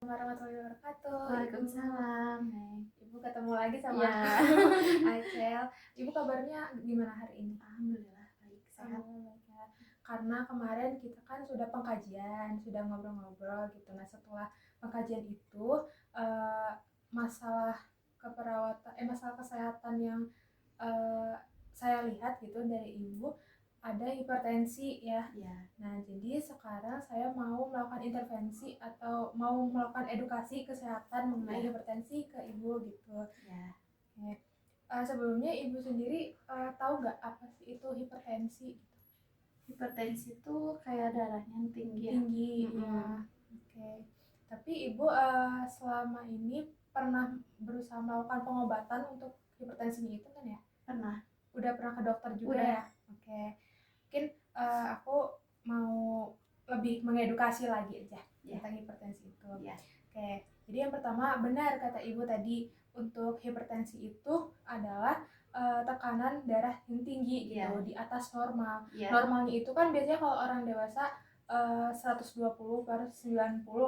Warahmatullahi wabarakatuh. Waalaikumsalam, Neng. Ibu ketemu lagi sama Iya. Acel. Ibu kabarnya gimana hari ini? Alhamdulillah baik, sehat. Alhamdulillah ya. Karena kemarin kita kan sudah pengkajian, sudah ngobrol-ngobrol gitu. Nah setelah pengkajian itu eh, masalah masalah kesehatan yang eh, saya lihat gitu dari ibu ada hipertensi ya. Iya. Nah, jadi sekarang saya mau melakukan intervensi atau mau melakukan edukasi kesehatan mengenai hipertensi ke ibu gitu. Iya. Oke. Sebelumnya ibu sendiri tahu nggak apa sih itu hipertensi? Hipertensi itu kayak darahnya yang tinggi ya. Tinggi, ya. Oke. Tapi ibu selama ini pernah berusaha melakukan pengobatan untuk hipertensinya itu kan ya? Pernah. Udah pernah ke dokter juga Udah. ya? Oke. Mungkin aku mau lebih mengedukasi lagi aja tentang hipertensi itu. Oke. Jadi yang pertama benar kata ibu tadi, untuk hipertensi itu adalah tekanan darah yang tinggi gitu, di atas normal. Normalnya itu kan biasanya kalau orang dewasa 120/90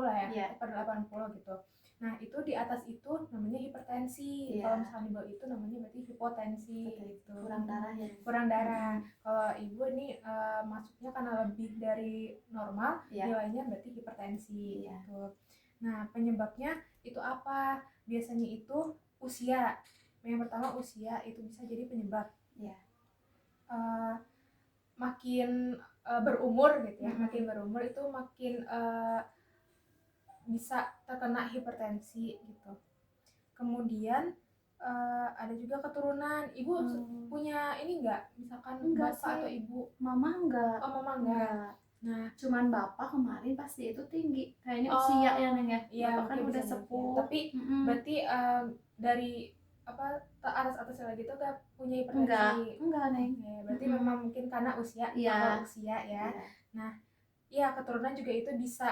lah ya, per 80 gitu. Nah itu di atas itu namanya hipertensi. Kalau misalnya di bawah itu namanya berarti hipotensi gitu. Kurang darah ya. Kurang darah. Kalau ibu ini masuknya karena lebih dari normal, nilainya berarti hipertensi gitu. Nah penyebabnya itu apa? Biasanya itu usia. Yang pertama usia itu bisa jadi penyebab. Makin berumur gitu ya, makin berumur itu makin bisa terkena hipertensi gitu. Kemudian ada juga keturunan. Ibu punya ini nggak? Misalkan Enggak bapak sih. atau ibu? Mama enggak. Oh mama enggak. Nah, cuman bapak kemarin pasti itu tinggi. Kayaknya usia ya Neng ya. Iya, Bapak kan udah sepuh. Tapi berarti dari atas lagi tuh gak punya hipertensi? Enggak Neng. Berarti memang mungkin karena usia, faktor usia ya. Nah, iya keturunan juga itu bisa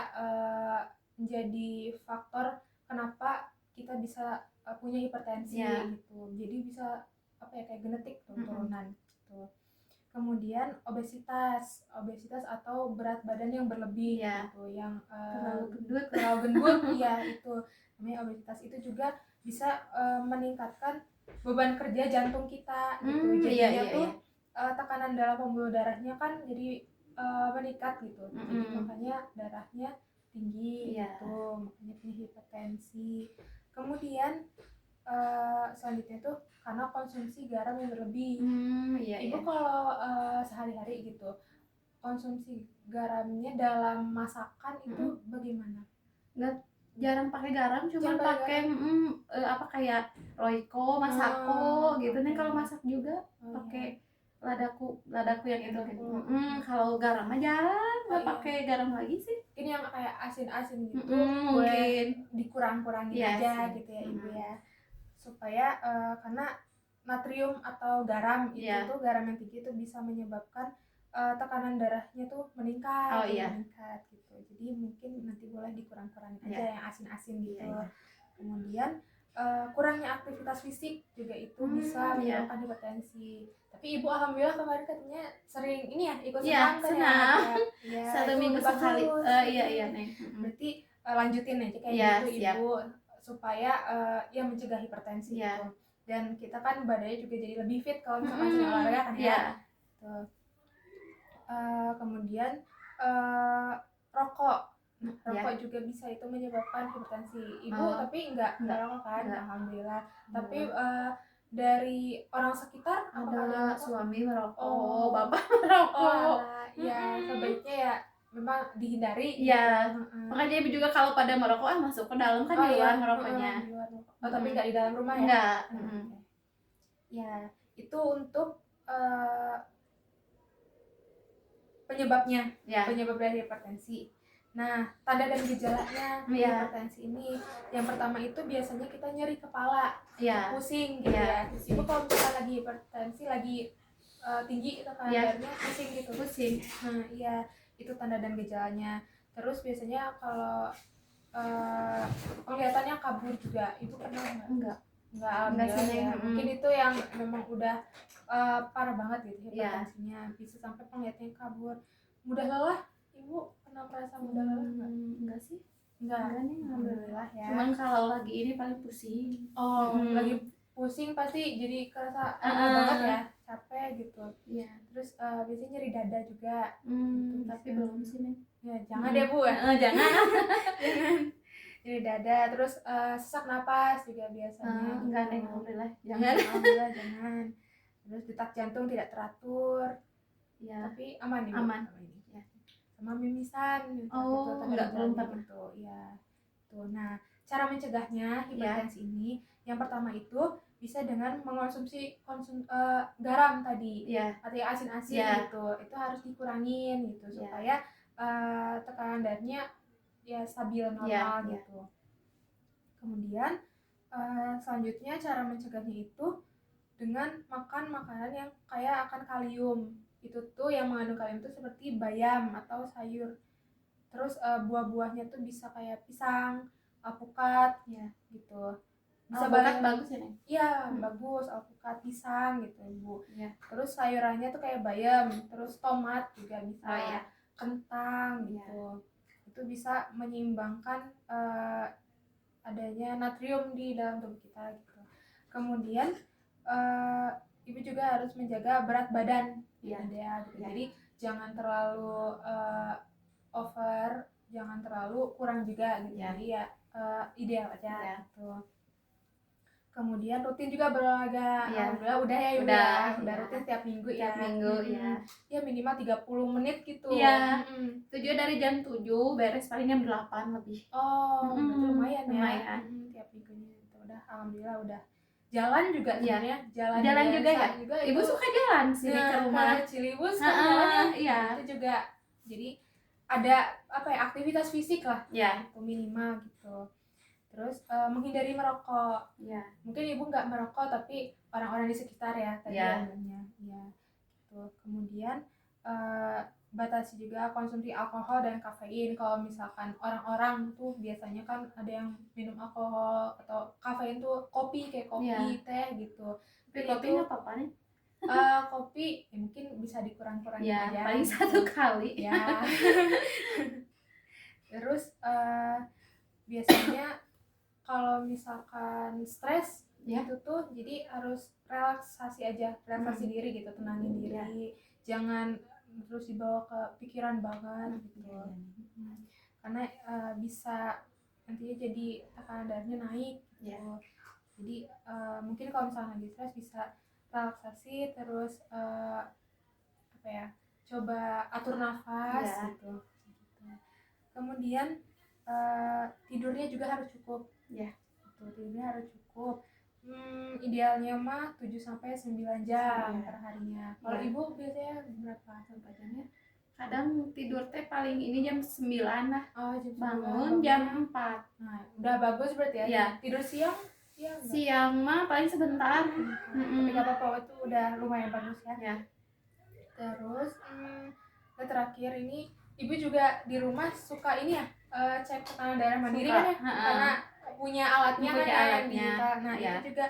menjadi faktor kenapa kita bisa punya hipertensi gitu. Jadi bisa apa ya, kayak genetik tuh, turunan gitu. Kemudian obesitas atau berat badan yang berlebih gitu, yang terlalu gendut ya, itu namanya obesitas. Itu juga bisa meningkatkan beban kerja jantung kita gitu. Jadinya tuh tekanan dalam pembuluh darahnya kan jadi meningkat gitu. Jadi makanya darahnya tinggi gitu, makanya punya hipertensi. Kemudian selanjutnya tuh karena konsumsi garam yang berlebih. Ibu kalau sehari-hari gitu konsumsi garamnya dalam masakan itu bagaimana? Nggak, jarang pakai garam, cuma pakai apa kayak Royco, Masako gitu nih. Kalau masak juga pakai ladaku yang itu. Kalau garam mah jarang, nggak pakai garam lagi sih. Ini yang kayak asin-asin gitu, mungkin dikurang-kurangin aja gitu ya ibu ya, supaya karena natrium atau garam itu tuh, garam yang tinggi itu bisa menyebabkan tekanan darahnya tuh meningkat, meningkat gitu. Jadi mungkin nanti boleh dikurang-kurangin aja yang asin-asin gitu. Kemudian kurangnya aktivitas fisik juga itu bisa menyebabkan hipertensi. Tapi ibu alhamdulillah kemarin katanya sering ini ya, ikut senam kan ya. Satu minggu sekali. Iya Neng. Berarti lanjutin aja kayak gitu ibu, supaya ya mencegah hipertensi gitu. Dan kita kan badannya juga jadi lebih fit kalau misalkan sering olahraga kan ya. Tuh. Kemudian rokok. Nah, rokok juga bisa itu menyebabkan hipertensi. Ibu tapi enggak rokok kan? Alhamdulillah. Tapi dari orang sekitar ada suami merokok, bapak merokok. Ya sebaiknya ya memang dihindari. Makanya ibu juga kalau pada merokok masuk ke dalam kan, di luar merokoknya. Tapi nggak di dalam rumah ya? Enggak. Ya itu untuk penyebabnya, penyebab dari hipertensi. Nah, tanda dan gejalanya hipertensi ini, yang pertama itu biasanya kita nyeri kepala, pusing gitu ya. Ibu kalau misalnya lagi hipertensi, lagi tinggi tekanan darahnya, pusing gitu. Nah, iya, itu tanda dan gejalanya. Terus biasanya kalau penglihatannya kabur juga. Ibu pernah nggak? Enggak sih ya. Mungkin itu yang memang udah parah banget gitu hipertensinya, bisa sampai penglihatannya kabur. Mudah lelah, ibu pernah merasa mudah lelah nggak? Enggak sih. Enggak nih, alhamdulillah ya. Cuman kalau lagi ini paling pusing. Lagi pusing pasti jadi kerasa banget ya, capek gitu. Iya. Terus biasanya nyeri dada juga. Tapi belum sih nih. Ya jangan deh Bu ya. Jangan. Jangan. Nyeri dada, terus sesak napas juga biasanya. Enggak gitu. nih, alhamdulillah. Jangan. Alhamdulillah jangan. Terus detak jantung tidak teratur. Ya. Tapi aman nih Bu. Aman. Ini. Ya. Sama mimisan gitu. Enggak, belum pernah. Gitu. Ya. Tuh. Nah, cara mencegahnya hipertensi ini yang pertama itu bisa dengan mengonsumsi garam tadi, atau asin-asin gitu. Itu harus dikurangin gitu supaya tekanan darahnya ya stabil normal gitu. Kemudian selanjutnya cara mencegahnya itu dengan makan makanan yang kaya akan kalium. Itu tuh yang mengandung kalium itu seperti bayam atau sayur. Terus buah-buahnya tuh bisa kayak pisang, alpukat gitu. Bisa bagus ya nih? Iya, bagus, alpukat, pisang gitu Bu. Terus sayurannya tuh kayak bayam, terus tomat juga bisa, kentang gitu. Itu bisa menyeimbangkan adanya natrium di dalam tubuh kita gitu. Kemudian ibu juga harus menjaga berat badan ideal gitu. Jadi jangan terlalu over, jangan terlalu kurang juga gitu. Jadi ya ideal aja gitu. Kemudian rutin juga berolahraga. Alhamdulillah udah ya Ibu udah rutin tiap minggu ya. Ya minimal 30 menit gitu. Iya. Itu juga dari jam 7 beres paling jam 8 lebih. Berarti lumayan ya. Tiap minggunya itu udah alhamdulillah udah. Jalan juga sebenarnya, jalan juga ya. Ibu suka jalan sih ke rumah. Ciliwus kan jalannya. Itu juga. Jadi ada aktivitas fisik lah. Itu minimal gitu. Terus menghindari merokok. Mungkin ibu nggak merokok tapi orang-orang di sekitar ya tadi namanya. Gitu. Kemudian batasi juga konsumsi alkohol dan kafein. Kalau misalkan orang-orang tuh biasanya kan ada yang minum alkohol atau kafein tuh kopi, kayak kopi, teh gitu. Tapi kopi nggak apa-apa nih? Kopi ya mungkin bisa dikurang-kurangin aja. Paling gitu. 1 kali. Terus biasanya kalau misalkan stres itu tuh jadi harus relaksasi aja, relaksasi diri gitu, tenangin diri, jangan terus dibawa ke pikiran banget gitu. Karena bisa nantinya jadi tekanan darahnya naik gitu. Jadi mungkin kalau misalnya lagi stres bisa relaksasi, terus coba atur nafas gitu. Kemudian tidurnya juga harus cukup. Tidurnya harus cukup. Idealnya mah 7-9 jam per harinya. Kalau ibu biasanya berapa jamnya? Kadang tidur teh paling ini jam 9 lah. Bangun jam 4. Nah, udah bagus berarti ya. Tidur siang? Siang mah paling sebentar. Tapi gak apa-apa, itu udah lumayan bagus ya. Terus terakhir ini ibu juga di rumah suka ini ya, cek tekanan darah mandiri kan ya, karena punya alatnya kan digital. Nah itu juga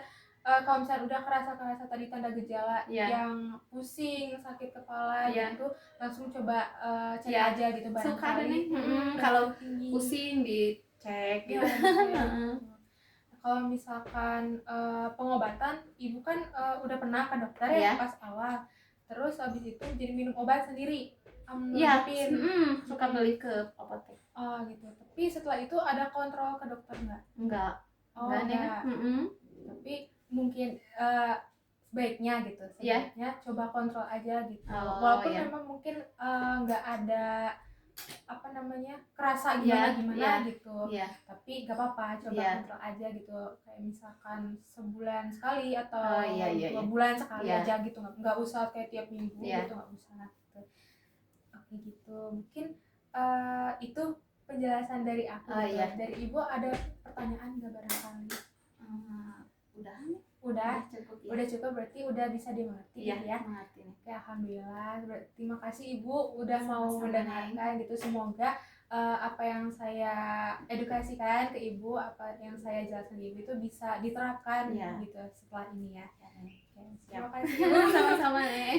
kalau misalnya udah kerasa tadi tanda gejala yang pusing, sakit kepala gitu, langsung coba cek aja gitu barangkali. Kalau pusing dicek gitu. Kalau misalkan pengobatan, ibu kan udah pernah ke dokter ya pas awal, terus habis itu jadi minum obat sendiri. Suka beli ke apotek. Gitu. Tapi setelah itu ada kontrol ke dokter nggak? Enggak. Tapi mungkin sebaiknya gitu, coba kontrol aja gitu. Walaupun memang mungkin nggak ada kerasa gimana gitu. Tapi nggak apa-apa, coba kontrol aja gitu. Kayak misalkan sebulan sekali atau 2 bulan sekali aja gitu. Nggak usah kayak tiap minggu gitu, nggak usah. Oke gitu. Mungkin itu penjelasan dari aku. Dari ibu ada pertanyaan nggak barangkali? Udah cukup berarti udah bisa dimengerti ya. Mengerti nih. Oke, alhamdulillah. Terima kasih ibu udah mau mendengarkan gitu. Semoga apa yang saya edukasikan ke ibu, apa yang saya jelaskan ke ibu itu bisa diterapkan gitu setelah ini ya. Terima kasih. Sama-sama nih.